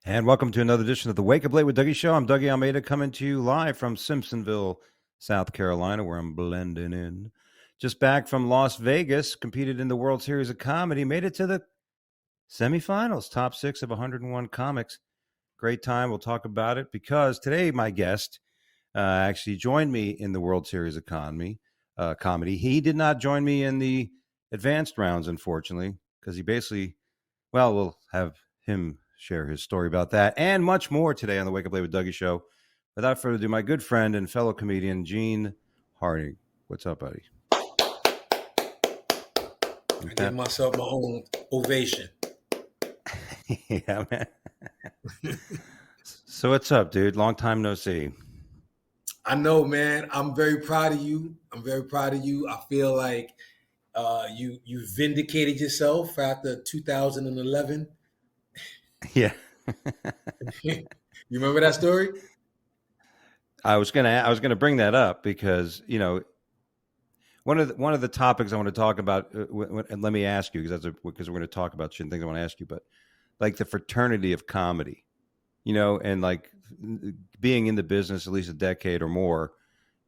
And welcome to another edition of the Wake Up Late with Dougie Show. I'm Dougie Almeida coming to you live from Simpsonville, South Carolina, where I'm blending in. Just back from Las Vegas, competed in the World Series of Comedy, made it to the semifinals, top 6 of 101 comics. Great time. We'll talk about it because today my guest actually joined me in the World Series of Comedy. He did not join me in the advanced rounds, unfortunately, because he basically, well, we'll have him share his story about that and much more today on the Wake Up Late with Dougie Show. Without further ado, my good friend and fellow comedian, Gene Harding. What's up, buddy? I give myself my own ovation. Yeah, man. So what's up, dude? Long time no see. I know, man. I'm very proud of you. I feel like you vindicated yourself after 2011. Yeah. You remember that story? I was gonna bring that up because one of the topics I want to talk about. And let me ask you because we're going to talk about shit and things I want to ask you, but like the fraternity of comedy, and like being in the business at least a decade or more,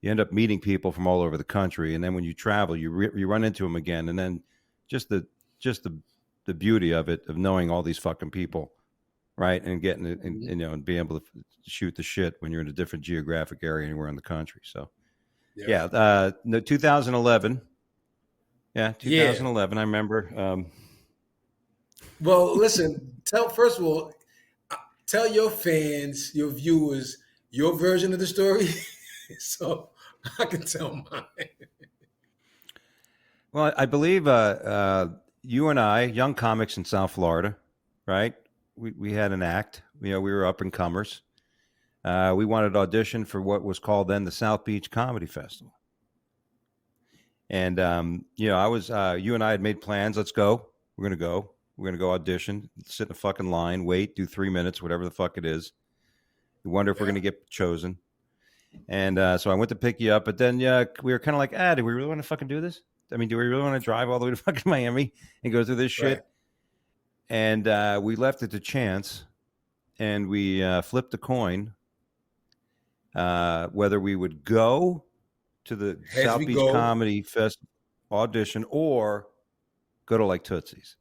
you end up meeting people from all over the country, and then when you travel, you run into them again, and then just the beauty of it, of knowing all these fucking people. Right. And getting it and being able to shoot the shit when you're in a different geographic area anywhere in the country. So, 2011. Yeah. 2011. I remember. Well, listen, first of all, tell your fans, your viewers, your version of the story so I can tell mine. Well, I believe you and I, young comics in South Florida, right? We had an act. We were up and comers. We wanted to audition for what was called then the South Beach Comedy Festival. And I was you and I had made plans. Let's go. We're gonna go. We're gonna go audition. Sit in a fucking line. Wait. Do 3 minutes. Whatever the fuck it is. We wonder if we're gonna get chosen. And so I went to pick you up. But then we were kind of like, do we really want to fucking do this? I mean, do we really want to drive all the way to fucking Miami and go through this shit? Right. And we left it to chance, and we flipped a coin whether we would go to the South Beach Comedy Fest audition or go to like Tootsie's.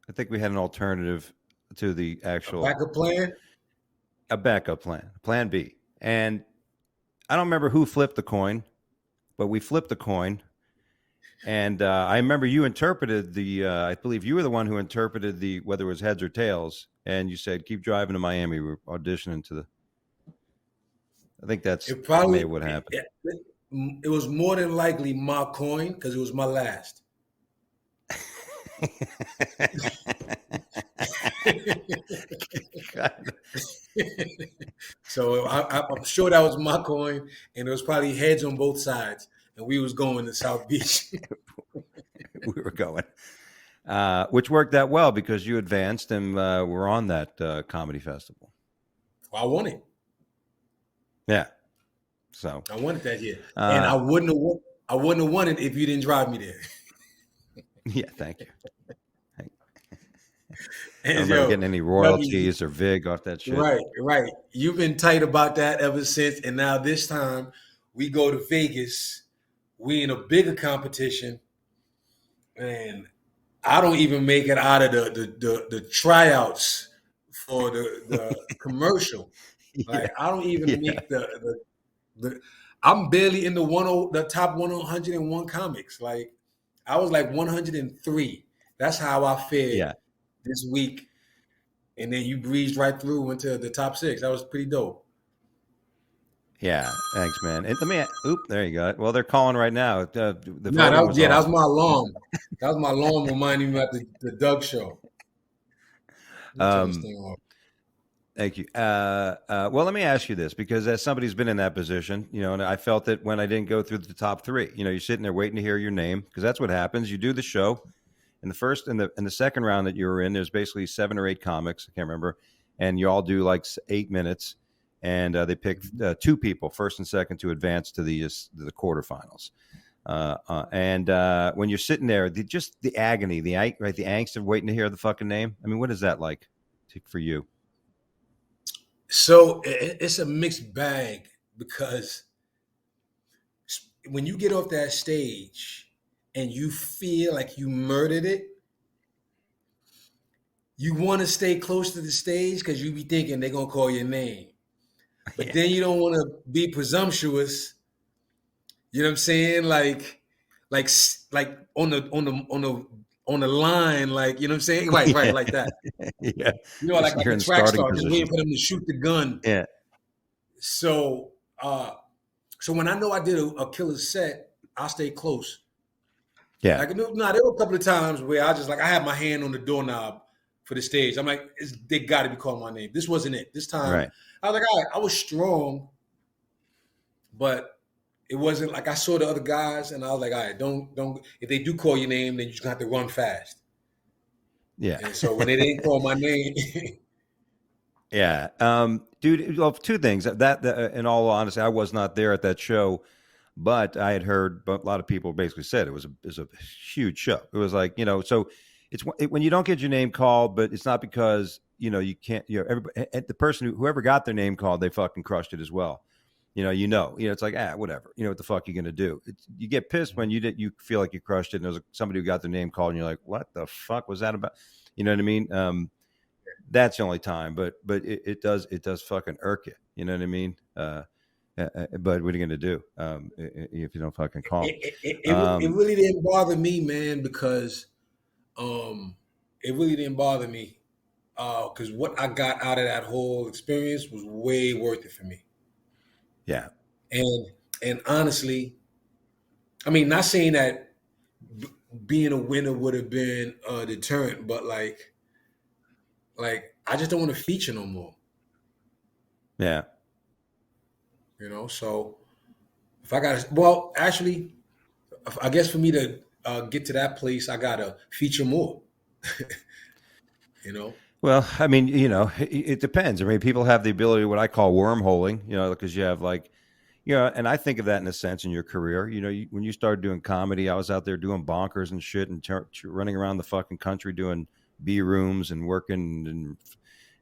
I think we had an alternative to the actual A backup plan, plan B. And I don't remember who flipped the coin, but we flipped the coin. And I remember you interpreted I believe you were the one who interpreted whether it was heads or tails. And you said, keep driving to Miami. We're auditioning to I think that's probably what happened. It was more than likely my coin because it was my last. So I'm sure that was my coin, and it was probably heads on both sides. And we was going to South Beach. We were going, which worked out well because you advanced and were on that comedy festival. Well, I won it. Yeah, so I won it that year, and I wouldn't have won it if you didn't drive me there. Yeah, thank you. I don't remember getting any royalties or VIG off that shit. Right. You've been tight about that ever since, and now this time we go to Vegas. We in a bigger competition, and I don't even make it out of the tryouts for the commercial. Like I don't even make the. I'm barely in the top 101 comics. Like I was like 103. That's how I fared this week, and then you breezed right through into the top 6. That was pretty dope. Yeah, thanks, man. And there you go. Well, they're calling right now. That was my alarm. That was my alarm reminding me about the Doug show. Thank you. Well, let me ask you this, because as somebody who's been in that position, and I felt it when I didn't go through the top 3. You're sitting there waiting to hear your name, because that's what happens. You do the show. In the first and the second round that you were in, there's basically 7 or 8 comics. I can't remember. And you all do like 8 minutes. And they pick 2 people, first and second, to advance to the quarterfinals. And when you're sitting there, the agony, the angst of waiting to hear the fucking name. I mean, what is that like for you? So it's a mixed bag because when you get off that stage and you feel like you murdered it, you want to stay close to the stage because you be thinking they're gonna call your name. But Yeah. then you don't want to be presumptuous. You know what I'm saying? Like on the line, like you know what I'm saying? Right, Yeah. like that. Yeah. You know, like You're a in track starting star, just position. waiting for them to shoot the gun. Yeah. So, so when I know I did a killer set, I stay close. Yeah. Like, no, there were a couple of times where I had my hand on the doorknob for the stage. I'm like, they got to be calling my name. This wasn't it. This time, Right. I was like, all right, I was strong, but it wasn't like I saw the other guys, and I was like, all right, don't. If they do call your name, then you just have to run fast. Yeah. And so when they didn't call my name, Yeah. Dude, well, two things. That in all honesty, I was not there at that show, but I had heard a lot of people basically said it was a huge show. It was like, so when you don't get your name called, but it's not because, you can't, everybody, the person whoever got their name called, they fucking crushed it as well. It's like, whatever, what the fuck are you going to do? You get pissed when you feel like you crushed it. And there's somebody who got their name called and you're like, what the fuck was that about? You know what I mean? That's the only time, but it does fucking irk you. You know what I mean? But what are you going to do if you don't fucking call? it really didn't bother me, man, because it really didn't bother me because what I got out of that whole experience was way worth it for me. Yeah. And honestly, I mean, not saying that being a winner would have been a deterrent, but like I just don't want to feature no more. Yeah. So if I got well, actually, I guess for me to get to that place, I gotta feature more. you know. Well, I mean, it depends. I mean, people have the ability, what I call wormholing, because you have like, and I think of that in a sense in your career. When you started doing comedy, I was out there doing bonkers and shit and running around the fucking country doing B rooms and working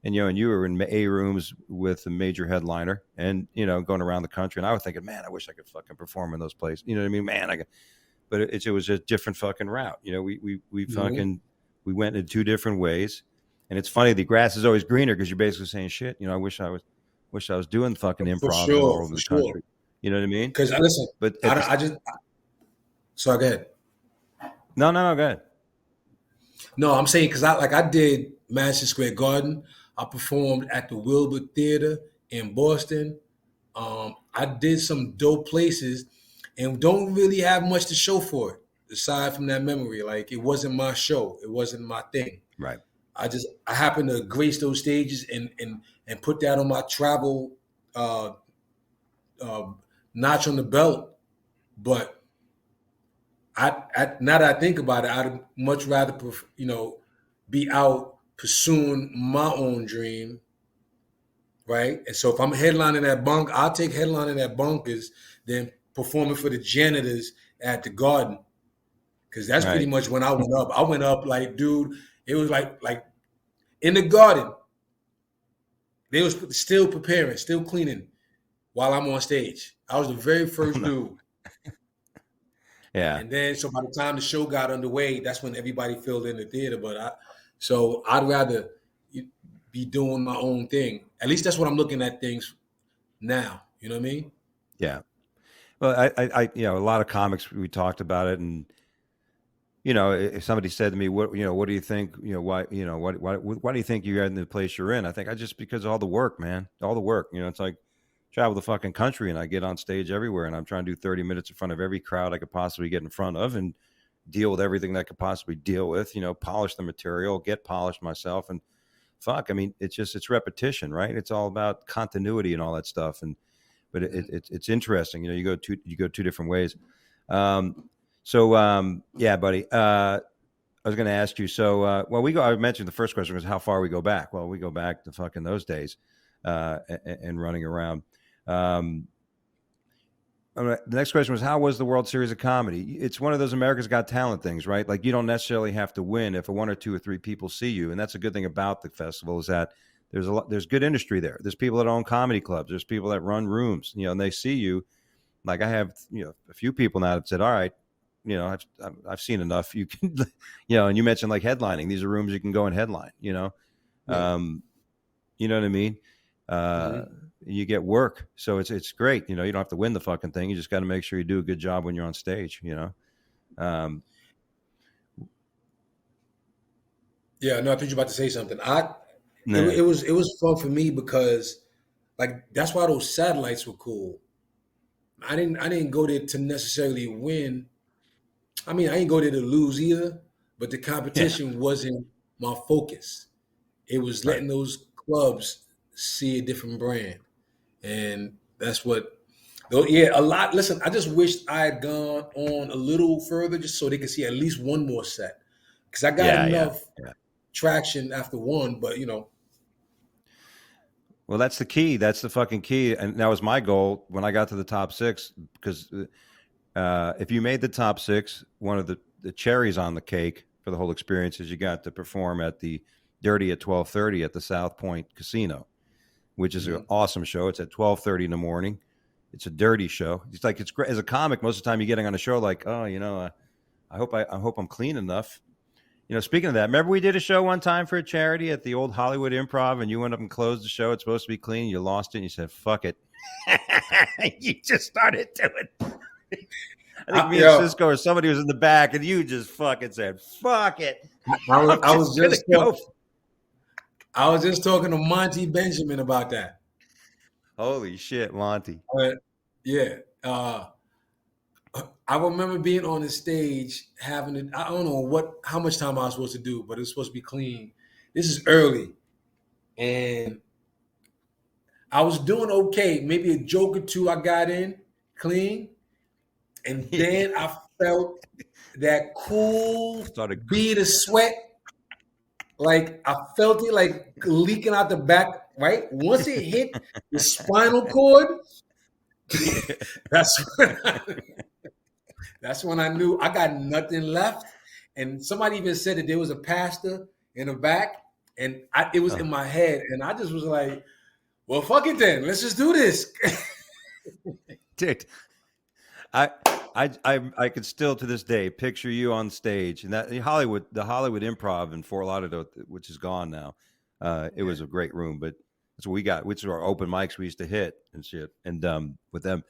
and you were in A rooms with a major headliner and, going around the country. And I was thinking, man, I wish I could fucking perform in those places. You know what I mean? Man, but it was a different fucking route. We fucking, we went in two different ways. And it's funny, the grass is always greener because you're basically saying shit. I wish I was doing fucking For improv all sure, over for the sure. country. You know what I mean? Because listen, But so go ahead. No, go ahead. No, I'm saying because I did Madison Square Garden. I performed at the Wilbur Theater in Boston. I did some dope places and don't really have much to show for it aside from that memory. Like it wasn't my show. It wasn't my thing. Right. I happened to grace those stages and put that on my travel notch on the belt. But now that I think about it, I'd much rather be out pursuing my own dream, right? And so if I'm headlining that bunk, I'll take headlining at bunkers than performing for the janitors at the Garden, because that's pretty much when I went up. I went up like, dude, it was like in the Garden. They was still preparing, still cleaning while I'm on stage. I was the very first dude. Yeah. And then, so by the time the show got underway, that's when everybody filled in the theater. So I'd rather be doing my own thing. At least that's what I'm looking at things now. You know what I mean? Yeah. Well, I a lot of comics, we talked about it, and if somebody said to me, what do you think, why do you think you're in the place you're in? I think just because of all the work, man, all the work. It's like travel the fucking country and I get on stage everywhere and I'm trying to do 30 minutes in front of every crowd I could possibly get in front of and deal with everything that I could possibly deal with, polish the material, get polished myself. And fuck, I mean, it's repetition, right? It's all about continuity and all that stuff. But it's interesting. You go two different ways. Yeah, buddy. I was going to ask you. So, I mentioned the first question was how far we go back. Well, we go back to fucking those days, and running around. The next question was, how was the World Series of Comedy? It's one of those America's Got Talent things, right? Like you don't necessarily have to win if one or two or three people see you, and that's a good thing about the festival is that there's good industry there. There's people that own comedy clubs. There's people that run rooms, and they see you. Like I have, a few people now that said, all right, I've seen enough. You can, and you mentioned like headlining. These are rooms you can go and headline. Yeah. You know what I mean? Mm-hmm. You get work, so it's great. You don't have to win the fucking thing. You just got to make sure you do a good job when you're on stage. Yeah, no, I thought you were about to say something. It was fun for me because like that's why those satellites were cool. I didn't go there to necessarily win. I mean, I didn't go there to lose either, but the yeah, competition wasn't my focus. It was right. letting those clubs see a different brand. And that's what though yeah, a lot. Listen, I just wished I had gone on a little further just so they could see at least one more set. Because I got Yeah. enough traction after one, but Well, that's the key. That's the fucking key. And that was my goal when I got to the top six. Because if you made the top six, one of the cherries on the cake for the whole experience is you got to perform at the Dirty at 12:30 at the South Point Casino, which is an awesome show. It's at 12:30 in the morning. It's a dirty show. It's like it's great as a comic. Most of the time, you're getting on a show like, oh, I hope I'm clean enough. Speaking of that, remember we did a show one time for a charity at the old Hollywood Improv, and you went up and closed the show. It's supposed to be clean. You lost it, and you said, "Fuck it." You just started doing. I think me and Cisco or somebody was in the back, and you just fucking said, "Fuck it." I was just talking to Monty Benjamin about that. Holy shit, Monty! Yeah, I remember being on the stage having it. I don't know how much time I was supposed to do, but it was supposed to be clean. This is early, and I was doing okay. Maybe a joke or two I got in clean, and then I felt that cool bead of sweat. Like I felt it like leaking out the back. Right once it hit the spinal cord, that's when I knew I got nothing left. And somebody even said that there was a pastor in the back, and it was in my head, and I just was like, "Well, fuck it then. Let's just do this." Dude, I could still to this day picture you on stage, and that the Hollywood Improv in Fort Lauderdale, which is gone now. It was a great room, but that's what we got, which are our open mics we used to hit and shit, and with them.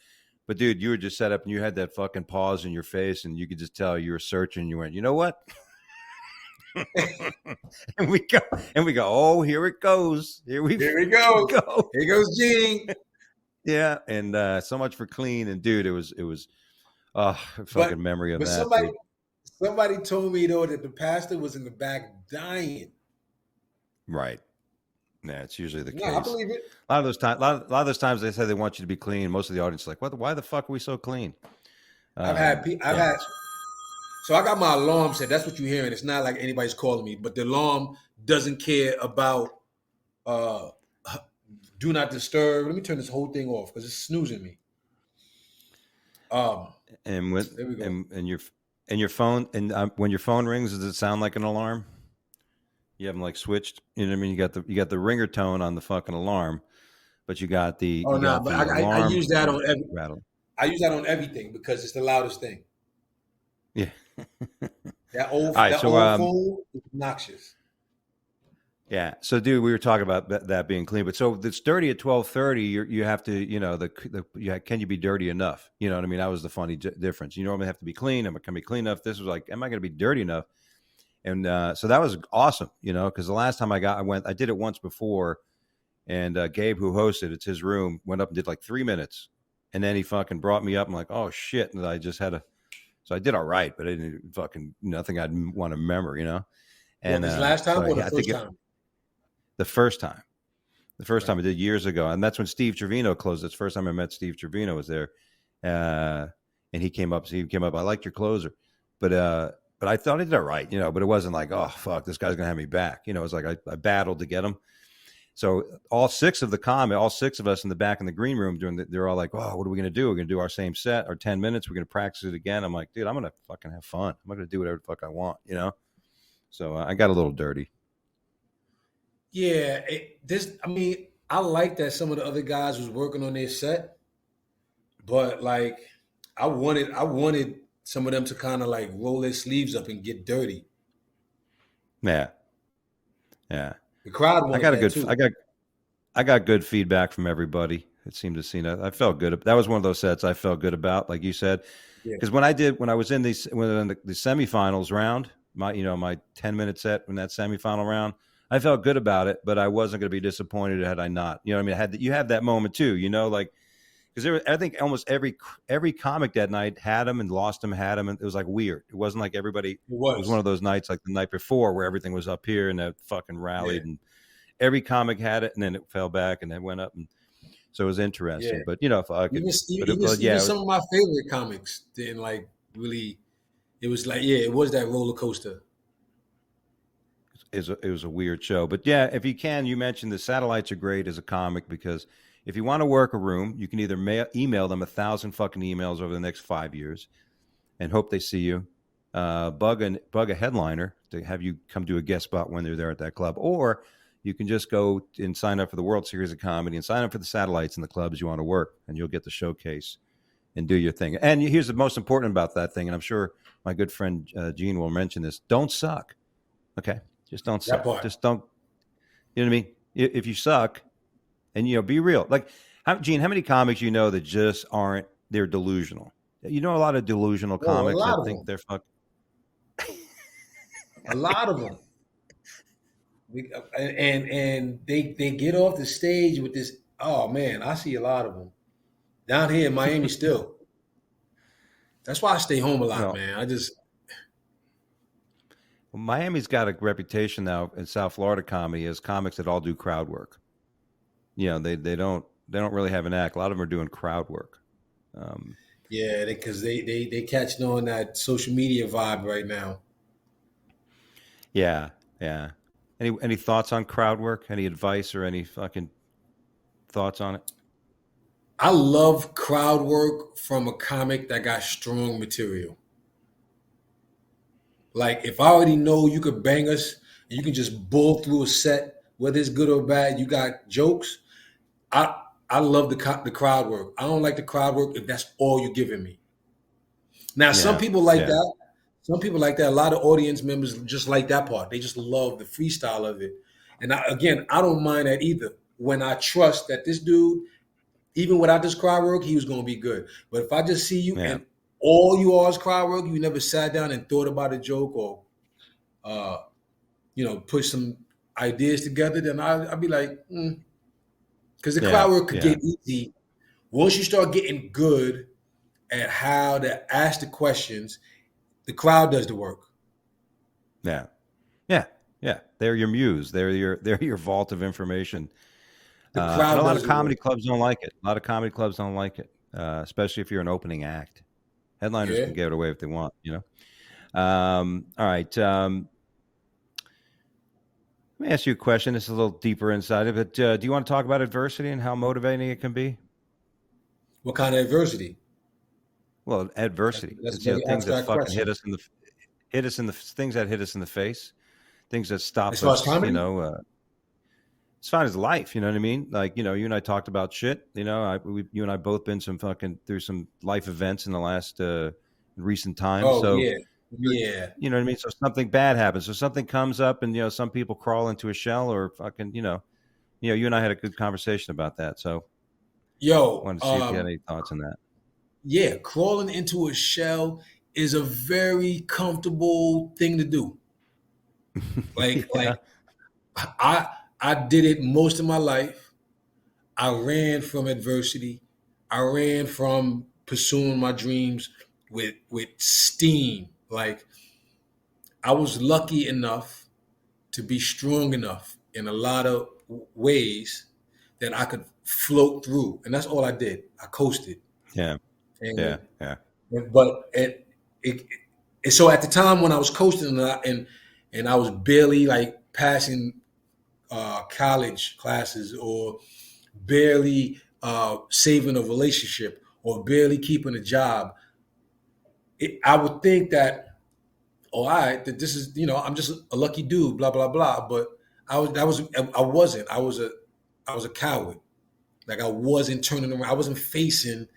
But dude, you were just set up, and you had that fucking pause in your face, and you could just tell you were searching. You went, you know what? and we go, oh, here it goes. Here we go. Here goes Gene. Yeah, and so much for clean. And dude, it was fucking memory of that. Somebody told me though that the pastor was in the back dying. Right. Yeah, it's usually the case. I believe it. A lot of those times they say they want you to be clean. Most of the audience is like, why the fuck are we so clean? I've had. So I got my alarm set. That's what you're hearing. It's not like anybody's calling me, but the alarm doesn't care about do not disturb. Let me turn this whole thing off because it's snoozing me. And with there we go. And your phone when your phone rings, does it sound like an alarm? You have them like switched. You know what I mean? You got the ringer tone on the fucking alarm, but you got the. Oh no! But I use that on every rattle. I use that on everything because it's the loudest thing. Yeah. That old phone is obnoxious. Yeah. So, dude, we were talking about that being clean, but so it's dirty at 12:30. You have to, can you be dirty enough? You know what I mean? That was the funny difference. You normally have to be clean. Am I going to be clean enough? This was like, am I going to be dirty enough? And so that was awesome, because the last time I did it once before, and Gabe, who hosted, it's his room, went up and did like 3 minutes, and then he fucking brought me up. I'm like, oh shit, and I just had so I did all right, but I didn't fucking nothing I'd want to remember, And this last time or the first time? The first time. The first time I did years ago, and that's when Steve Trevino closed. It's the first time I met Steve Trevino was there, and he came up. I liked your closer, but I thought I did all right, but it wasn't like, oh fuck, this guy's gonna have me back. It was like I battled to get him, So all six of us in the back in the green room they're all like, "Oh, what are we going to do? We're going to do our same set, our 10 minutes. We're going to practice it again." I'm like, "Dude, I'm going to fucking have fun. I'm not going to do whatever the fuck I want, you know?" So I got a little dirty. Yeah, I mean, I like that some of the other guys was working on their set, but like, I wanted some of them to kind of like roll their sleeves up and get dirty. Yeah. Yeah. The crowd I wanted got a that good too. I got good feedback from everybody. It seemed to see that. I felt good. That was one of those sets I felt good about, like you said. Yeah, Because when I was in the semifinals round, my 10-minute set in that semifinal round, I felt good about it, but I wasn't going to be disappointed had I not. You know what I mean? You have that moment too, like because I think almost every comic that night had him and lost him, had him, and it was like weird. It wasn't like everybody. it It was one was. of those nights like the night before where everything was up here and that fucking Yeah, rallied and every comic had it and then it fell back and then went up and so it was yeah. interesting. But fuck it. Even even Yeah, some of my favorite comics didn't like really. It was like, yeah, it was that roller coaster. it was a weird show. But yeah, if you can, you mentioned the satellites are great as a comic because if you want to work a room, you can either email them 1,000 fucking emails over the next 5 years and hope they see you. Bug a headliner to have you come do a guest spot when they're there at that club, or you can just go and sign up for the World Series of Comedy and sign up for the satellites in the clubs you want to work, and you'll get the showcase and do your thing. And here's the most important about that thing, and I'm sure my good friend Gene will mention this: don't suck. Okay, just don't That suck. part. Just don't. You know what I mean? If you suck, and be real. Like, Gene, how many comics that just aren't? They're delusional. You know a lot of delusional Oh, a comics lot that of think them. they're fuck. A lot of them. And they get off the stage with this. Oh man, I see a lot of them down here in Miami still. That's why I stay home a lot, Well, man. I just Miami's got a reputation now in South Florida comedy as comics that all do crowd work. They don't really have an act. A lot of them are doing crowd work. Um, yeah, because they catching on that social media vibe right now. yeah, yeah. Any thoughts on crowd work? Any advice or any fucking thoughts on it? I love crowd work from a comic that got strong material. Like if I already know you could bang us and you can just bull through a set, whether it's good or bad, you got jokes. I I love the crowd work. I don't like the crowd work if that's all you're giving me. Now some Yeah, people like yeah, that. Some people like that. A lot of audience members just like that part. They just love the freestyle of it. And again, I don't mind that either. When I trust that this dude, even without this crowd work, he was going to be good. But if I just see you yeah, and all you are is crowd work, you never sat down and thought about a joke or uh, put some ideas together, then I'd be like, because the yeah, crowd work could yeah, get easy once you start getting good at how to ask the questions. The crowd does the work. yeah, yeah, yeah. They're your muse. They're your vault of information. The And a crowd lot does of the work. comedy clubs don't like it. A lot of comedy clubs don't like it, especially if you're an opening act. Headliners Yeah. can get away if they want. All right. Let me ask you a question. This is a little deeper inside of it. Do you want to talk about adversity and how motivating it can be? What kind of adversity? Well, That's, adversity. that's a It's very things that abstract fucking question. hit us in the things that hit us in the face, things that As stop far as us. comedy? It's fine as life. You know what I mean? Like you and I talked about shit. You and I both been through some life events in the last recent times. Oh So yeah, yeah. you know what I mean. So something bad happens. So something comes up, and some people crawl into a shell, or fucking you and I had a good conversation about that. So Yo, wanted to see if you had any thoughts on that. yeah, crawling into a shell is a very comfortable thing to do. Like Yeah, I I did it most of my life. I ran from adversity. I ran from pursuing my dreams with steam. Like I was lucky enough to be strong enough in a lot of ways that I could float through, and that's all I did. I coasted, yeah, yeah, and yeah, but so at the time when I was coasting and I was barely like passing college classes, or barely saving a relationship, or barely keeping a job, I would think that, oh, all right, that this is, I'm just a lucky dude, blah blah blah. But I wasn't. I was a coward. Like, I wasn't turning around. I wasn't facing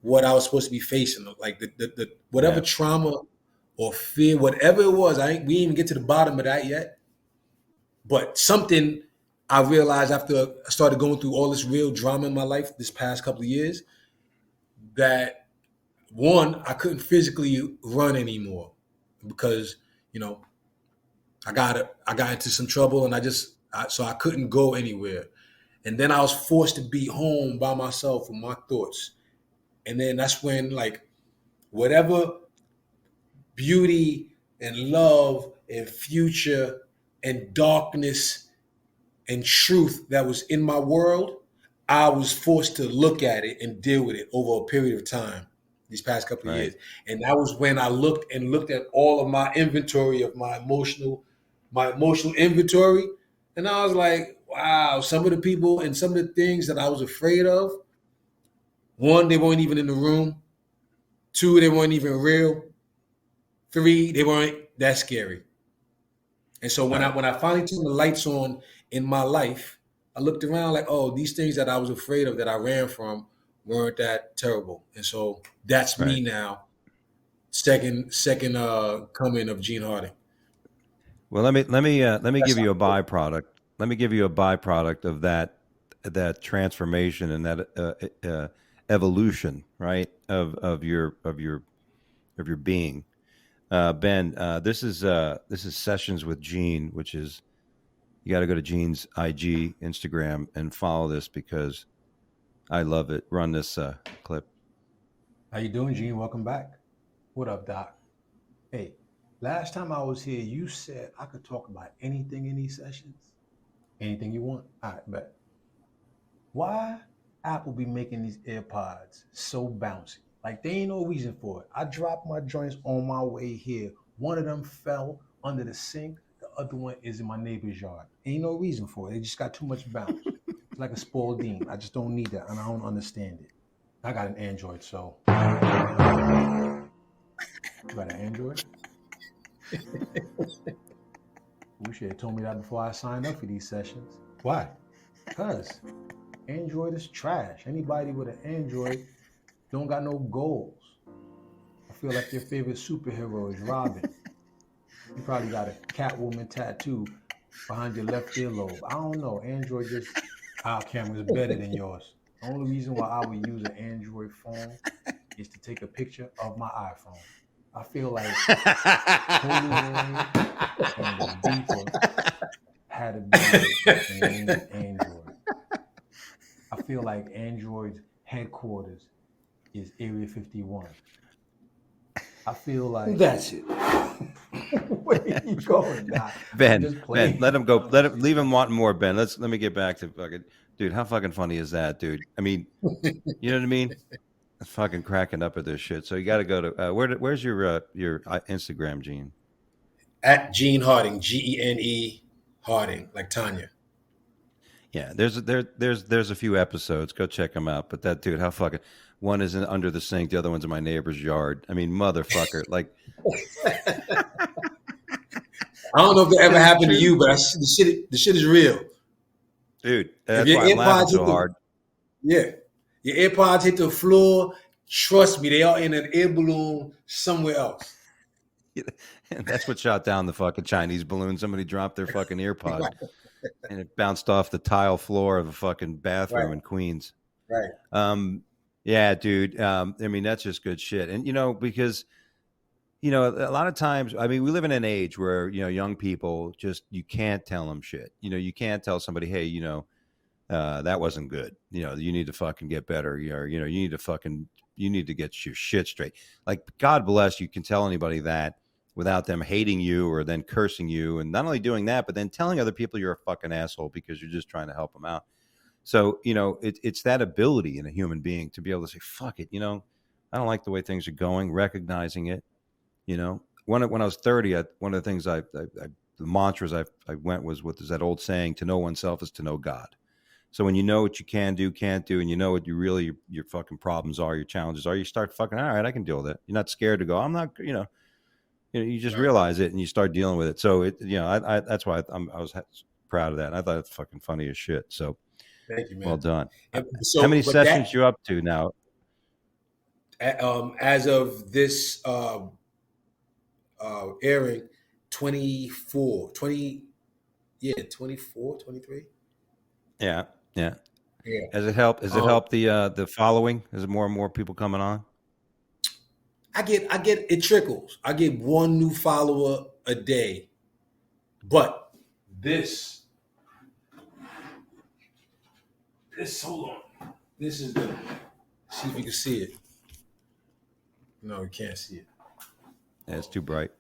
what I was supposed to be facing. Like the whatever trauma or fear, whatever it was, we didn't even get to the bottom of that yet. But something I realized after I started going through all this real drama in my life this past couple of years, that one, I couldn't physically run anymore because, I got into some trouble, and so I couldn't go anywhere. And then I was forced to be home by myself with my thoughts. And then that's when, like, whatever beauty and love and future and darkness and truth that was in my world, I was forced to look at it and deal with it over a period of time these past couple of years. And that was when I looked at all of my inventory of my emotional inventory. And I was like, wow, some of the people and some of the things that I was afraid of, one, they weren't even in the room. Two, they weren't even real. Three, they weren't that scary. And so when I finally turned the lights on in my life, I looked around like, oh, these things that I was afraid of, that I ran from, weren't that terrible. And so that's me now. Second coming of Gene Harding. Well, let me give you a byproduct. Let me give you a byproduct of that transformation and that evolution, right, of your being. Ben, this is Sessions with Gene, which is, you got to go to Gene's IG, Instagram, and follow this because I love it. Run this clip. How you doing, Gene? Welcome back. What up, Doc? Hey, last time I was here, you said I could talk about anything in these sessions. Anything you want. All right, bet. Why Apple be making these AirPods so bouncy? Like, they ain't no reason for it. I dropped my joints on my way here. One of them fell under the sink. The other one is in my neighbor's yard. Ain't no reason for it. They just got too much bounce. It's like a spoiled dean. I just don't need that, and I don't understand it. I got an Android, so. You got an Android? You should have told me that before I signed up for these sessions. Why? Because Android is trash. Anybody with an Android don't got no goals. I feel like your favorite superhero is Robin. You probably got a Catwoman tattoo behind your left earlobe. I don't know. Android just, our camera is better than yours. The only reason why I would use an Android phone is to take a picture of my iPhone. I feel like Holy and the Beeper had to be named Android. I feel like Android's headquarters is Area 51. I feel like that's it. Where are you going, Doc? Ben, let him go. Leave him wanting more, Ben. Let me get back to fucking dude. How fucking funny is that, dude? I mean, you know what I mean? I'm fucking cracking up at this shit. So you got to go to where's your Instagram, Gene? At Gene Harding, Gene Harding, like Tanya. Yeah, there's a few episodes. Go check them out. But that dude, how fucking, one is under the sink, the other one's in my neighbor's yard. I mean, motherfucker, like. I don't know if that ever happened to you, but the shit is real, dude. That's why I'm laughing so hard. Yeah, your AirPods hit the floor. Trust me, they are in an air balloon somewhere else. And that's what shot down the fucking Chinese balloon. Somebody dropped their fucking AirPod. Right. And it bounced off the tile floor of a fucking bathroom in Queens. Right. Yeah, dude. I mean, that's just good shit. And, because, a lot of times, I mean, we live in an age where, young people just, you can't tell them shit. You can't tell somebody, hey, that wasn't good. You need to fucking get better. Or, you need to get your shit straight. Like, God bless, you can tell anybody that without them hating you or then cursing you. And not only doing that, but then telling other people you're a fucking asshole because you're just trying to help them out. So, it's that ability in a human being to be able to say, fuck it. I don't like the way things are going, recognizing it. When I was 30, one of the things I mantras I went was that old saying: to know oneself is to know God. So when you know what you can do, can't do, and you know what you really your fucking problems are, your challenges are, you start fucking, all right, I can deal with it. You're not scared to go, I'm not, you just realize it and you start dealing with it. So I that's why I was proud of that. And I thought it's fucking funny as shit. So thank you, man. Well done. So, how many sessions you up to now? As of this airing, 24, 23. Yeah. Yeah. Has it helped? Has it helped the following? Is it more and more people coming on? I get it trickles. I get one new follower a day, but this hold on. This is the, see if you can see it. No, you can't see it. Yeah, it's too bright.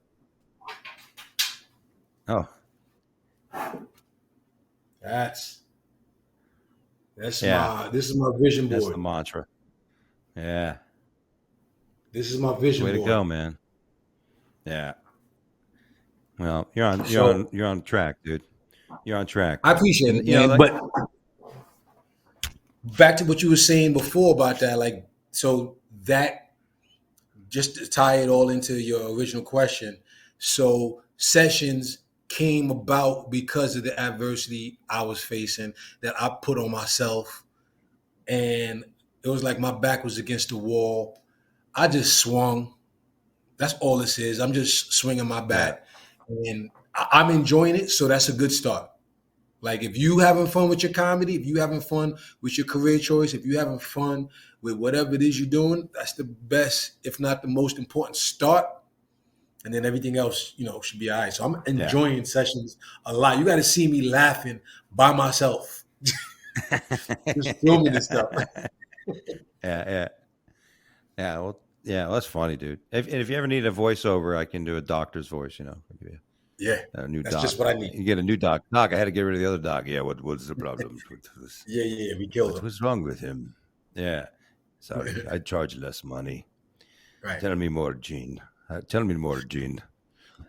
Oh, this is my vision board. That's the mantra. Yeah. This is my vision board. Way to go, man. Yeah. Well, you're on track, dude. You're on track. I appreciate it, man. But back to what you were saying before about that, like, so that, just to tie it all into your original question. So sessions came about because of the adversity I was facing that I put on myself. And it was like my back was against the wall. I just swung. That's all this is. I'm just swinging my bat. And I'm enjoying it. So that's a good start. Like, if you having fun with your comedy, if you having fun with your career choice, if you having fun with whatever it is you're doing, that's the best, if not the most important start. And then everything else, should be all right. So I'm enjoying sessions a lot. You got to see me laughing by myself. Just filming this stuff. Yeah. Well, that's funny, dude. If you ever need a voiceover, I can do a doctor's voice, Yeah, a new that's doc. just what I need. You get a new doc. I had to get rid of the other doc. Yeah, what's the problem with this? Yeah, we killed him. What's wrong with him? Yeah, sorry, I'd charge less money. Right. Tell me more, Gene.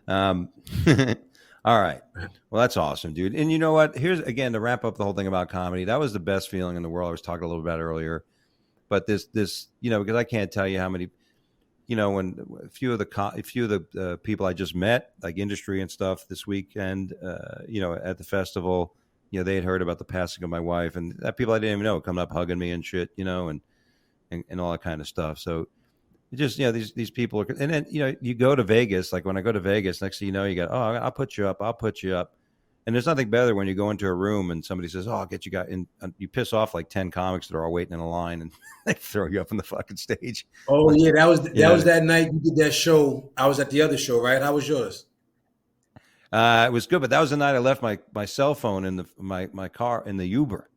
All right. Well, that's awesome, dude. And you know what? Here's, again, to wrap up the whole thing about comedy. That was the best feeling in the world. I was talking a little about earlier. But this, because I can't tell you how many, when a few of the people I just met, like industry and stuff this weekend, at the festival, they had heard about the passing of my wife, and that people I didn't even know coming up hugging me and shit, and all that kind of stuff. So it just, these people are, and then, you go to Vegas, like when I go to Vegas, next thing you know, you got, I'll put you up. And there's nothing better when you go into a room and somebody says, I'll get you guys in. You piss off like 10 comics that are all waiting in a line and they throw you up on the fucking stage. Oh, yeah. That was that night you did that show. I was at the other show, right? How was yours? It was good, but that was the night I left my cell phone in my car in the Uber.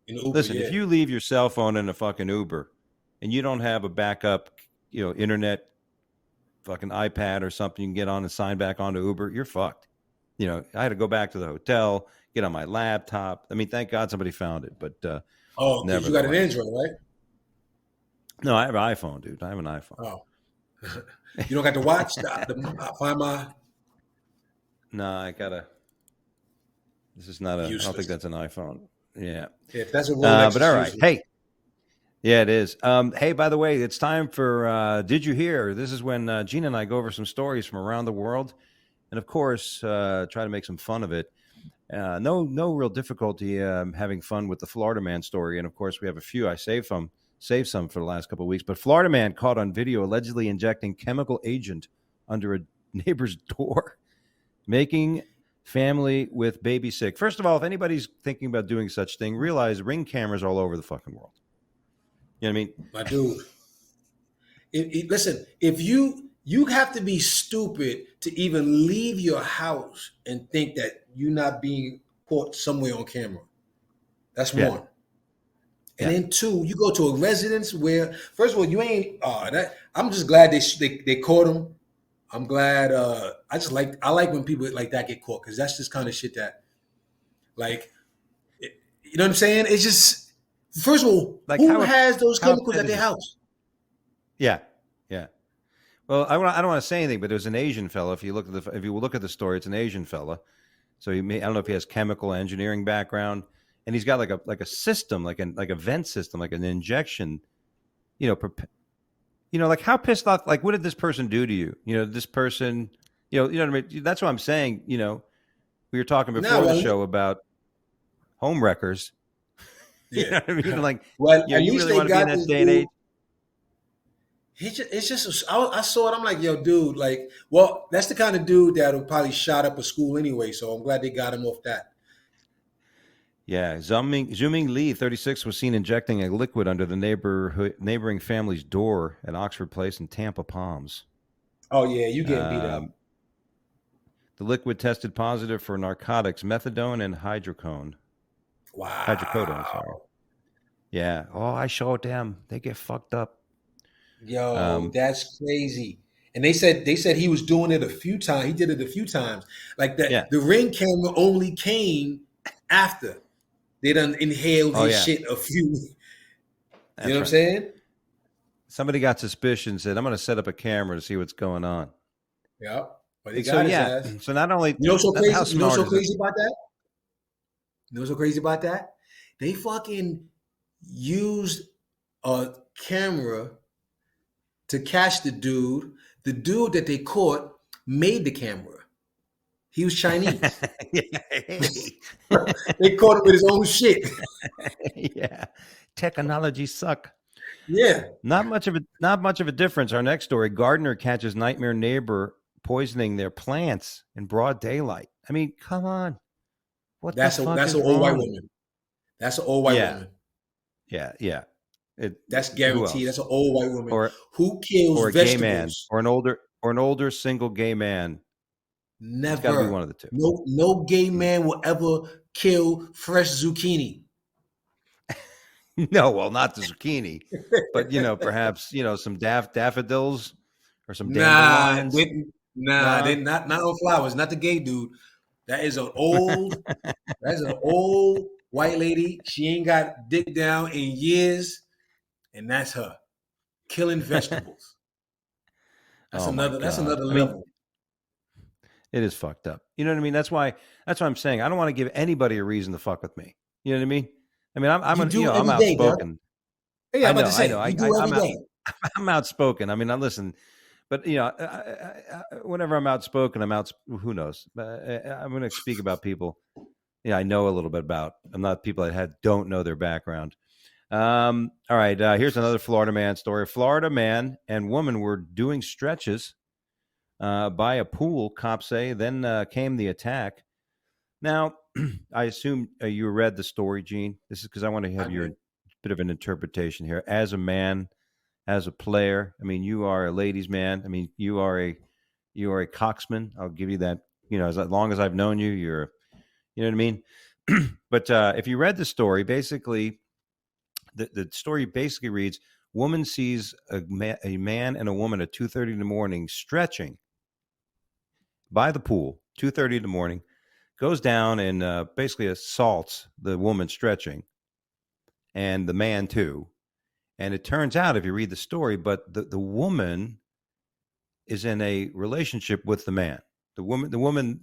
Listen, if you leave your cell phone in a fucking Uber and you don't have a backup, internet, fucking iPad or something you can get on and sign back onto Uber, you're fucked. I had to go back to the hotel, get on my laptop. I mean, thank God somebody found it, but because you got an Android, right? No, I have an iPhone, dude. I have an iPhone. Oh, you don't got to watch Find My. No, I gotta. This is not a. Useless. I don't think that's an iPhone. Yeah. If that's a Rolex, but all right. Hey. Yeah, it is. Hey, by the way, it's time for Did You Hear? This is when Gina and I go over some stories from around the world. And of course, try to make some fun of it. No real difficulty having fun with the Florida man story. And of course, we have a few. I saved some for the last couple of weeks. But Florida man caught on video allegedly injecting chemical agent under a neighbor's door, making family with baby sick. First of all, if anybody's thinking about doing such thing, realize Ring cameras are all over the fucking world. You know what I mean? My dude. Listen, if you have to be stupid to even leave your house and think that you're not being caught somewhere on camera. That's one. And then two, you go to a residence where, first of all, you ain't. I'm just glad they caught him. I'm glad. I like when people like that get caught, because that's just kind of shit that, like, you know what I'm saying? It's just, first of all, like, who has those chemicals at their house? Yeah. Well, I don't want to say anything, but there's an Asian fella. If you look at the story, it's an Asian fella. So I don't know if he has chemical engineering background, and he's got like a system, like a vent system, like an injection. You know, like how pissed off. Like, what did this person do to you? This person. You know what I mean. That's what I'm saying. We were talking No, before the well, show about home wreckers. You yeah. know what I mean? Like, Well, at you least really they want to be in got that this day and dude. age? It's just I saw it. I'm like, yo, dude. Like, well, that's the kind of dude that'll probably shot up a school anyway. So I'm glad they got him off that. Yeah, Zuming Lee, 36, was seen injecting a liquid under the neighboring family's door at Oxford Place in Tampa Palms. Oh yeah, you getting beat up. Um, the liquid tested positive for narcotics, methadone and hydrocodone. Hydrocodone, sorry. Wow. Yeah. Oh, I showed them. They get fucked up. Yo, that's crazy. And they said he was doing it a few times. He did it a few times. Like that, Yeah. the ring camera only came after they done inhaled Oh, his yeah. shit a few. That's You know what I'm right. saying? Somebody got suspicion, said, I'm going to set up a camera to see what's going on. Yeah. But he So, got his yeah. ass. So not only, You know what's so how crazy? You know smart what's so is it? crazy about that? You know what's so crazy about that? They fucking used a camera to catch the dude. The dude that they caught made the camera. He was Chinese. They caught him with his own shit. Yeah. Technology suck. Yeah. Not much of a difference. Our next story: gardener catches nightmare neighbor poisoning their plants in broad daylight. I mean, come on, what That's the fuck an is old white wrong? woman. That's an old white Yeah, woman. yeah. That's Who guaranteed. else? That's an old white woman Or who kills a gay man, vegetables. or an older single gay man. It's got to be one Never. of the two. No gay man will ever kill fresh zucchini. No, well, not the zucchini, but perhaps some daffodils or some Nah, dandelions. they No. not on flowers. Not the gay dude. That is an old. That's an old white lady. She ain't got dick down in years, and that's her killing vegetables. That's Oh my another. That's God. another I mean, level. it is fucked up. You know what I mean? That's why I'm saying I don't want to give anybody a reason to fuck with me. You know what I mean? I mean, You do I'm every day, Doug. outspoken. Yeah, I I'm about know, to say I, you do every I'm out, day. I'm outspoken. I mean, I listen, but whenever I'm outspoken, I'm out. Who knows? I'm going to speak about people. Yeah, I know a little bit about. I'm not people that don't know their background. All right, here's another Florida man story. Florida man and woman were doing stretches by a pool, cops say. Then came the attack. Now, I assume you read the story, Gene. This is because I want to I have your did. bit of an interpretation here. As a man, as a player, I mean, you are a ladies' man. I mean, you are a coxman. I'll give you that. As long as I've known you, you know what I mean. But if you read the story, basically, the story basically reads: woman sees a man and a woman at 2:30 in the morning stretching by the pool. 2:30 in the morning, goes down and basically assaults the woman stretching and the man too. And it turns out, if you read the story, but the woman is in a relationship with the man. The woman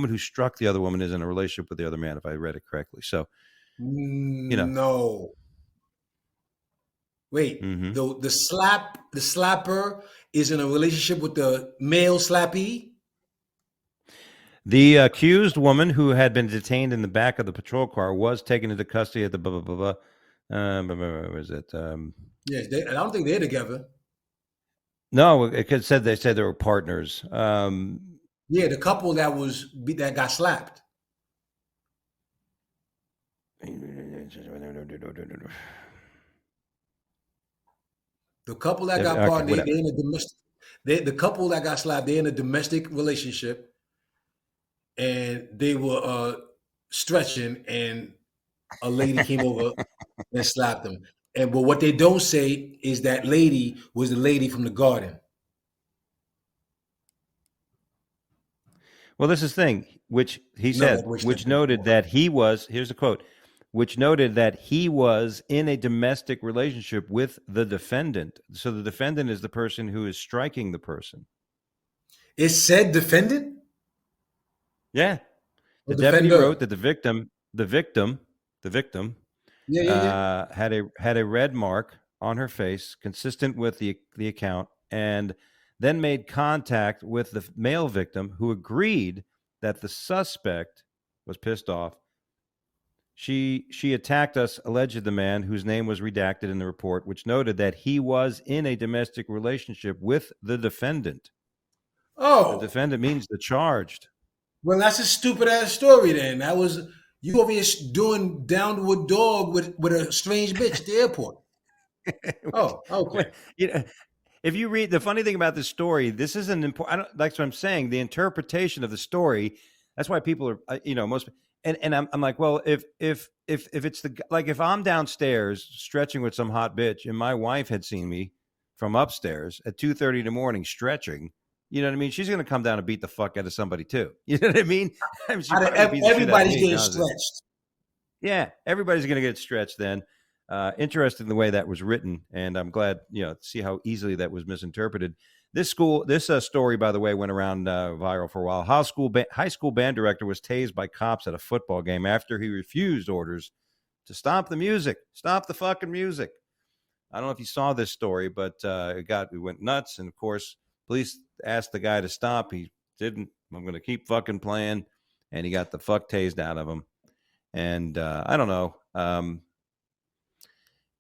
who struck the other woman is in a relationship with the other man, if I read it correctly. So, No. Wait. mhm. The slapper is in a relationship with the male slappee. The accused woman, who had been detained in the back of the patrol car, was taken into custody at the blah, blah, blah, blah. What was it? Yes, I don't think they're together. No, it said they said they were partners. Yeah, the couple that got slapped. The couple that got Okay, part, they whatever. in a domestic. The couple that got slapped, they're in a domestic relationship, and they were stretching, and a lady came over and slapped them. But what they don't say is that lady was the lady from the garden. Well, this is the thing, which he No, said, which which thing? noted that he was, here's a quote, which noted that he was in a domestic relationship with the defendant. So the defendant is the person who is striking the person. It said defendant Yeah. or The deputy defender? wrote that the victim Yeah. had a red mark on her face consistent with the account, and then made contact with the male victim, who agreed that the suspect was pissed off. She attacked us, alleged the man, whose name was redacted in the report, which noted that he was in a domestic relationship with the defendant. The Oh, defendant means the charged. well, that's a stupid ass story. Then that was you over here doing downward dog with a strange bitch at the airport. Oh, okay. You know, if you read, the funny thing about this story, this is an important. That's what I'm saying. The interpretation of the story. That's why people are, most. And I'm like, well, if it's like if I'm downstairs stretching with some hot bitch, and my wife had seen me from upstairs at 2:30 in the morning stretching, you know what I mean? She's going to come down and beat the fuck out of somebody too. You know what I mean? Everybody's getting stretched. Yeah, everybody's going to get stretched then. Interesting the way that was written, and I'm glad see how easily that was misinterpreted. This story, by the way, went around viral for a while. High school band director was tased by cops at a football game after he refused orders to stop the fucking music. I don't know if you saw this story, but we went nuts, and of course, police asked the guy to stop. He didn't. I'm going to keep fucking playing, and he got the fuck tased out of him. And I don't know.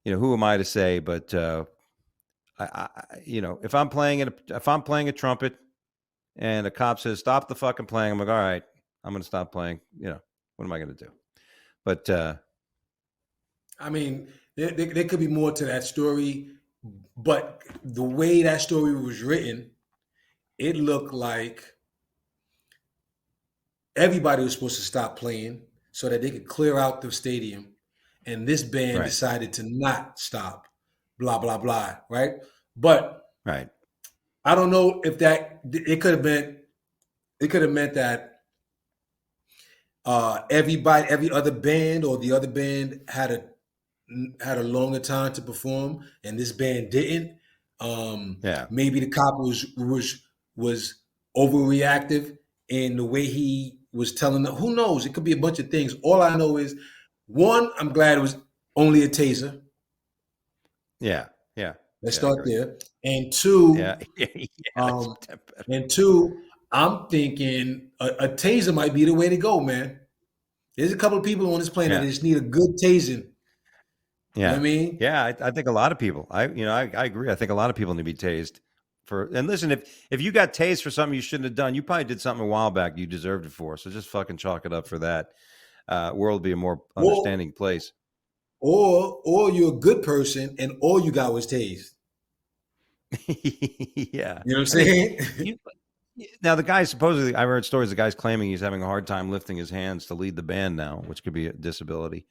Who am I to say? But if I'm playing a trumpet, and a cop says stop the fucking playing, I'm like, all right, I'm going to stop playing. What am I going to do? But I mean, there could be more to that story, but the way that story was written, it looked like everybody was supposed to stop playing so that they could clear out the stadium. And this band decided to not stop, blah, blah, blah, right? But right. I don't know if it could have meant that every other band or the other band had a longer time to perform and this band didn't. Maybe the cop was overreactive in the way he was telling them. Who knows? It could be a bunch of things. All I know is, one, I'm glad it was only a taser. Yeah. Let's start there. And two, I'm thinking a taser might be the way to go, man. There's a couple of people on this planet that just need a good tasing. Yeah. You know what I mean? Yeah, I think a lot of people. I agree. I think a lot of people need to be tased. And listen, if you got tased for something you shouldn't have done, you probably did something a while back you deserved it for. So just fucking chalk it up for that. World will be a more understanding place. Or you're a good person and all you got was tased. Yeah. You know what I'm saying? Now, the guy supposedly, I've heard stories of guys claiming he's having a hard time lifting his hands to lead the band now, which could be a disability.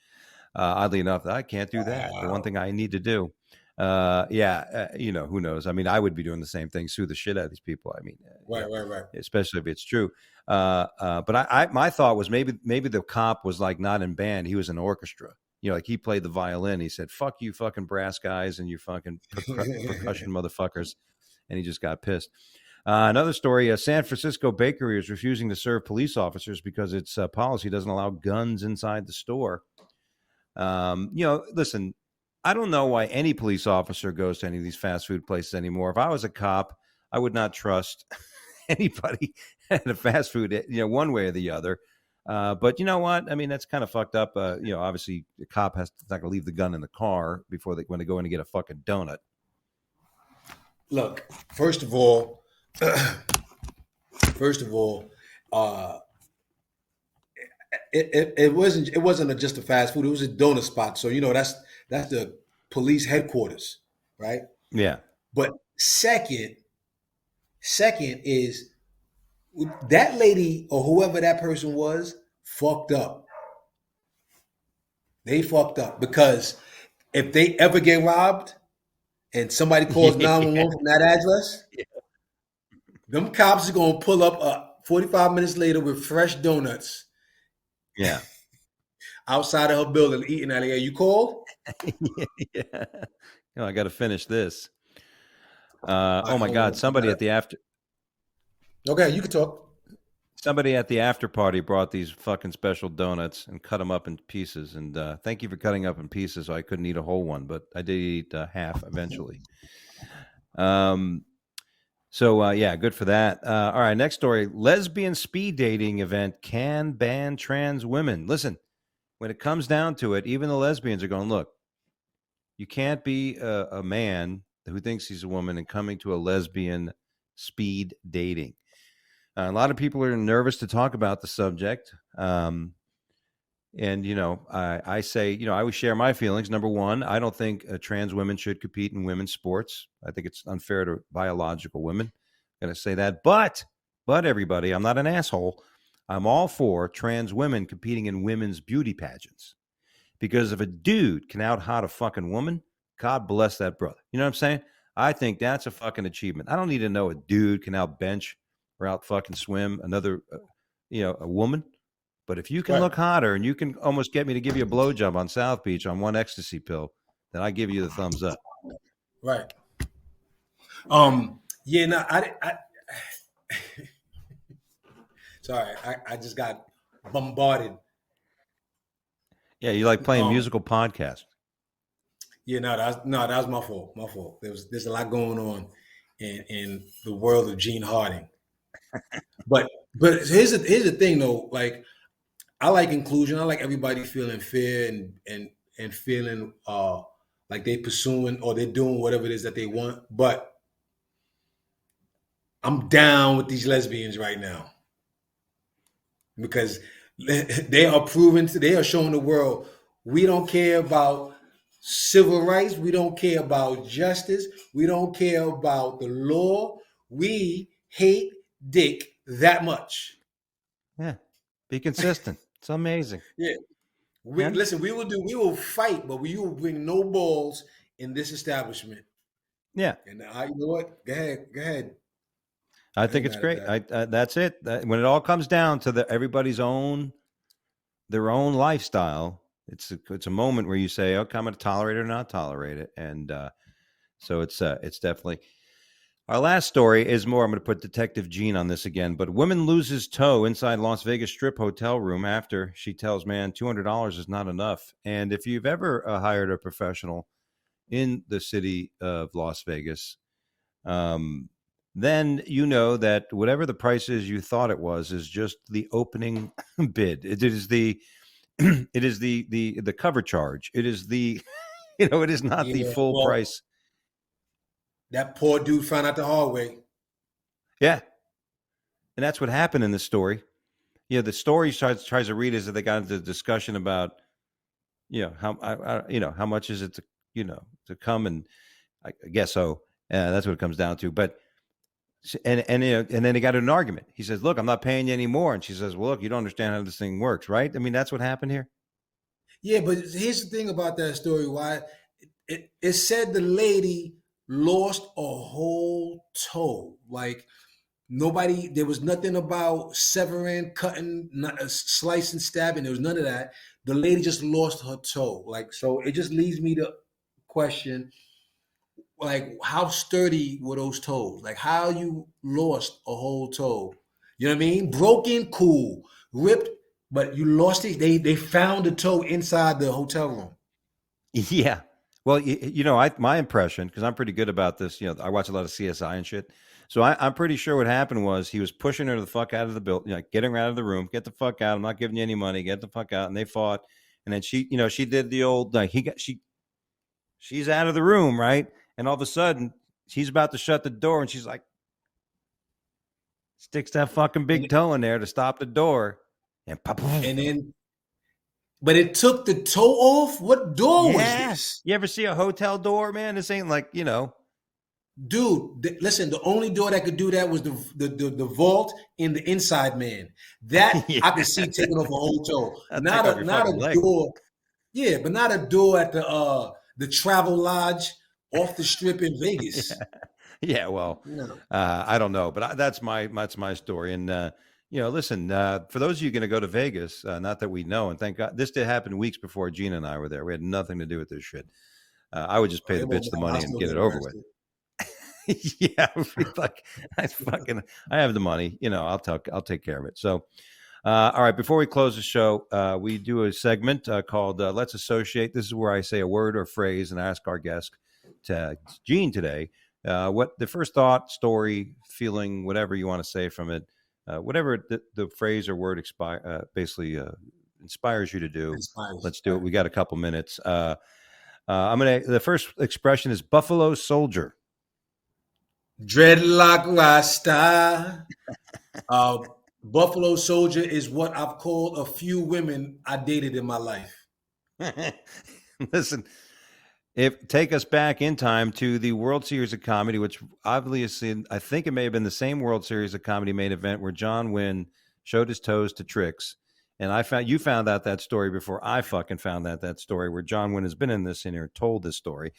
Oddly enough, I can't do that. The one thing I need to do. Who knows? I mean, I would be doing the same thing, sue the shit out of these people. I mean, right. Especially if it's true. But my thought was maybe the cop was like not in band. He was in orchestra. Like he played the violin. He said, fuck you fucking brass guys and you fucking percussion motherfuckers. And he just got pissed. Another story, a San Francisco bakery is refusing to serve police officers because its policy doesn't allow guns inside the store. Listen, I don't know why any police officer goes to any of these fast food places anymore. If I was a cop, I would not trust anybody at a fast food, one way or the other. But you know what? I mean, that's kind of fucked up. Obviously the cop not going to leave the gun in the car when they go in to get a fucking donut. Look, first of all, it wasn't just a fast food. It was a donut spot. So that's the police headquarters, right? Yeah. But second is that lady or whoever that person was fucked up. They fucked up because if they ever get robbed and somebody calls 911 from that address, them cops are going to pull up 45 minutes later with fresh donuts. Yeah. outside of her building eating out here. You called? Yeah. I got to finish this. Right, oh my God! Somebody at the after Okay, you can talk. party brought these fucking special donuts and cut them up in pieces. And thank you for cutting up in pieces, so I couldn't eat a whole one, but I did eat half eventually. So yeah, good for that. All right, next story: lesbian speed dating event can ban trans women. Listen, when it comes down to it, even the lesbians are going, look, you can't be a man who thinks he's a woman and coming to a lesbian speed dating. A lot of people are nervous to talk about the subject. And, I say, I always share my feelings. Number one, I don't think trans women should compete in women's sports. I think it's unfair to biological women. I'm going to say that. But everybody, I'm not an asshole. I'm all for trans women competing in women's beauty pageants. Because if a dude can out hot a fucking woman, God bless that brother. You know what I'm saying? I think that's a fucking achievement. I don't need to know a dude can out bench or out fucking swim another, a woman. But if you can look hotter and you can almost get me to give you a blowjob on South Beach on one ecstasy pill, then I give you the thumbs up. Right. Yeah. No. I sorry. I just got bombarded. Yeah, you like playing musical podcasts. Yeah. No. That was my fault. My fault. There's a lot going on in the world of Gene Harding. But here's the thing though. Like, I like inclusion. I like everybody feeling fair and feeling like they're pursuing or they're doing whatever it is that they want. But I'm down with these lesbians right now because they are showing the world we don't care about civil rights. We don't care about justice. We don't care about the law. We hate dick that much. Yeah. Be consistent. It's amazing. Yeah. Listen, we will fight, but we will bring no balls in this establishment. Yeah. And you know what? Go ahead. I think it's great. That's it. When it all comes down to everybody's their own lifestyle, it's a moment where you say, okay, I'm going to tolerate it or not tolerate it. And so it's definitely. Our last story is more. I'm going to put Detective Gene on this again, but woman loses toe inside Las Vegas Strip hotel room after she tells man $200 is not enough. And if you've ever hired a professional in the city of Las Vegas, then you know that whatever the price is you thought it was is just the opening bid. It is the cover charge. It is the it is not the full price. That poor dude found out the hard way. Yeah. And that's what happened in this story. Yeah, the story tries to read is that they got into a discussion about, how much is it to come, and I guess so. That's what it comes down to. But and then they got in an argument. He says, "Look, I'm not paying you anymore," and she says, "Well, look, you don't understand how this thing works, right?" I mean, that's what happened here. Yeah, but here's the thing about that story. Why it said the lady lost a whole toe. Like there was nothing about severing, cutting, slicing, stabbing. There was none of that. The lady just lost her toe. Like, so it just leads me to question, like, how sturdy were those toes? Like, how you lost a whole toe? You know what I mean? Broken, cool. Ripped, but you lost it. They found the toe inside the hotel room. Yeah. Well, my impression, because I'm pretty good about this, I watch a lot of CSI and shit. So I'm pretty sure what happened was he was pushing her the fuck out of the building, getting her out of the room. Get the fuck out. I'm not giving you any money. Get the fuck out. And they fought. And then she did the old, she's out of the room, right? And all of a sudden, she's about to shut the door, and she's like, sticks that fucking big toe in there to stop the door. And then, but it took the toe off? What door was this? You ever see a hotel door, man? This ain't like, Dude, listen, the only door that could do that was the vault in the inside man. That I could see taking off a whole toe. Not a door. Yeah, but not a door at the Travel Lodge off the strip in Vegas. Yeah, well, I don't know, but that's my story. And listen, for those of you going to go to Vegas, not that we know, and thank God, this did happen weeks before Gina and I were there. We had nothing to do with this shit. I would just pay the bitch the money and get it over with. Yeah, like I have the money. I'll take care of it. So, all right. Before we close the show, we do a segment called "Let's Associate." This is where I say a word or phrase and ask our guest, Gene today, what the first thought, story, feeling, whatever you want to say from it, whatever the phrase or word basically inspires you to do. Let's do it. We got a couple minutes. The first expression is Buffalo Soldier. Dreadlock Rasta. Buffalo Soldier is what I've called a few women I dated in my life. Listen, take us back in time to the World Series of Comedy, which obviously I think it may have been the same World Series of Comedy main event where John Wynn showed his toes to Trix. And you found out that story before I fucking found out that story where John Wynn has been in this and here told this story.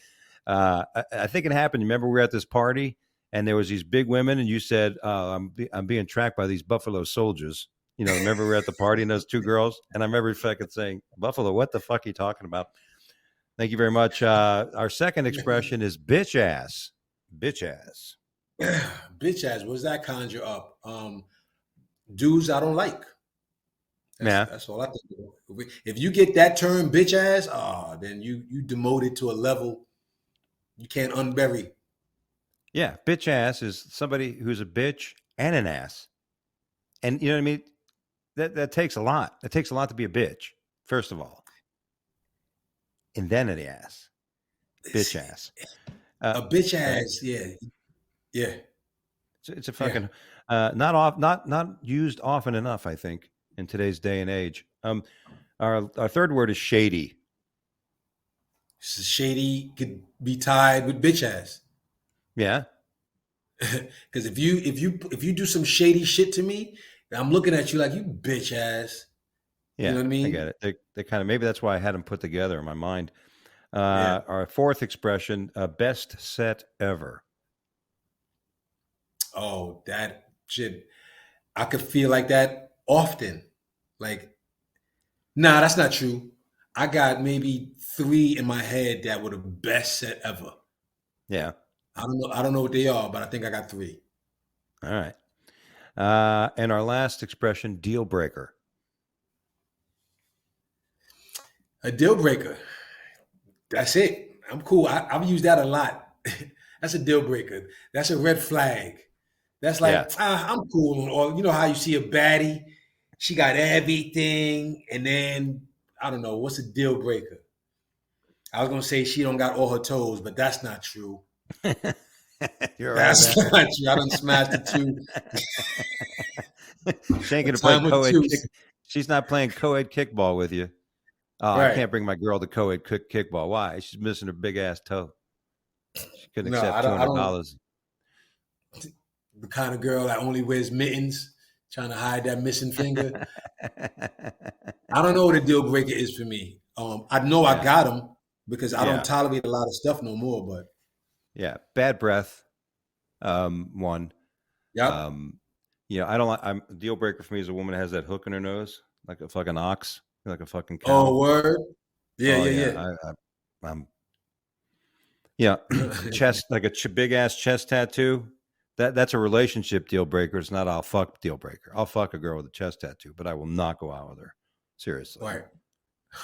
I think it happened. Remember, we were at this party and there was these big women, and you said, I'm being tracked by these Buffalo Soldiers. Remember we were at the party and those two girls, and I remember fucking saying, Buffalo, what the fuck are you talking about? Thank you very much. Our second expression is bitch ass. Bitch ass. Bitch ass. What does that conjure up? Dudes I don't like. That's all I think of. If you get that term bitch ass, then you demoted to a level you can't unbury. Yeah, bitch ass is somebody who's a bitch and an ass. And you know what I mean? That takes a lot. It takes a lot to be a bitch, first of all. And then an ass. Bitch ass. A bitch ass, yeah. Yeah. It's a fucking not used often enough, I think, in today's day and age. Our third word is shady. Shady could be tied with bitch ass. Yeah. Because if you do some shady shit to me, I'm looking at you like, you bitch ass. Yeah, you know what I mean? I get it. They kind of, maybe that's why I had them put together in my mind. Our fourth expression, best set ever. Oh, that shit. I could feel like that often. Like, nah, that's not true. I got maybe 3 in my head that were the best set ever. Yeah. I don't know what they are, but I think I got 3. All right. And our last expression, deal breaker. A deal breaker. That's it. I'm cool. I've used that a lot. That's a deal breaker. That's a red flag. That's like, I'm cool. Or you know how you see a baddie, she got everything, and then I don't know, what's a deal breaker? I was gonna say she don't got all her toes, but that's not true. That's not true. I done smashed the 2. She ain't gonna play co-ed. She's not playing co-ed kickball with you. Oh, right. I can't bring my girl to co-ed kickball. Why? She's missing her big ass toe. She couldn't accept $200. The kind of girl that only wears mittens, trying to hide that missing finger. I don't know what a deal breaker is for me. I know I got them because I don't tolerate a lot of stuff no more. But bad breath. One. Yeah. I don't like. Deal breaker for me is a woman that has that hook in her nose, like a fucking ox, like a fucking cow. Oh, word. Yeah. I'm. Chest, like a big ass chest tattoo. That's a relationship deal breaker. It's not I'll fuck deal breaker. I'll fuck a girl with a chest tattoo, but I will not go out with her. Seriously. Right.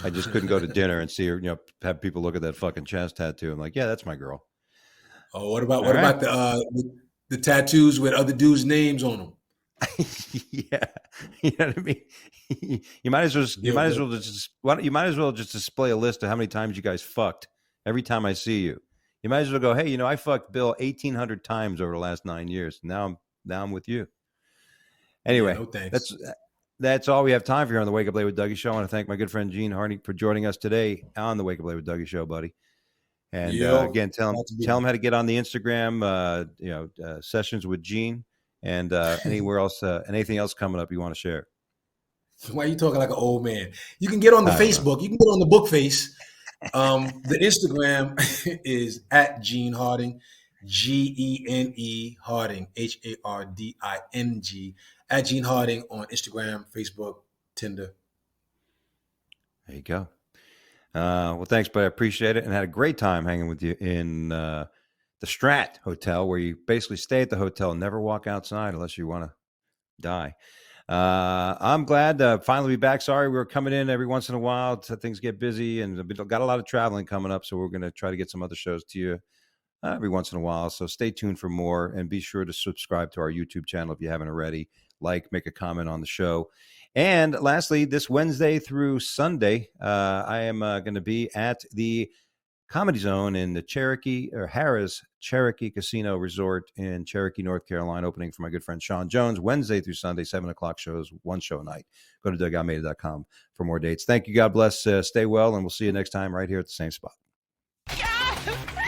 I just couldn't go to dinner and see her, have people look at that fucking chest tattoo. I'm like, yeah, that's my girl. Oh, what about the tattoos with other dudes' names on them? Yeah. You know what I mean? You might as well just display a list of how many times you guys fucked every time I see you. You might as well go, hey, I fucked Bill 1,800 times over the last 9 years. Now I'm with you. Anyway, no thanks. That's all we have time for here on the Wake Up Late with Dougie show. I want to thank my good friend Gene Hardy for joining us today on the Wake Up Late with Dougie show, buddy. And again, tell him how to get on the Instagram, sessions with Gene, and anywhere else, anything else coming up you want to share. Why are you talking like an old man? You can get on the Facebook. You can get on the book face. The Instagram is at Gene Harding, Gene Harding, Harding. at Gene Harding on Instagram, Facebook, Tinder. There you go. Well, thanks, but I appreciate it, and had a great time hanging with you in the Strat Hotel, where you basically stay at the hotel and never walk outside unless you want to die. I'm glad to finally be back. Sorry, we were coming in every once in a while. Things get busy, and we've got a lot of traveling coming up, so we're going to try to get some other shows to you every once in a while. So stay tuned for more, and be sure to subscribe to our YouTube channel if you haven't already. Make a comment on the show. And lastly, this Wednesday through Sunday, I am going to be at the Comedy Zone in the Harrah's Cherokee Casino Resort in Cherokee, North Carolina, opening for my good friend Sean Jones, Wednesday through Sunday, 7 o'clock shows, one show a night. Go to DougieAlmeida.com for more dates. Thank you. God bless. Stay well, and we'll see you next time right here at the same spot. Yes!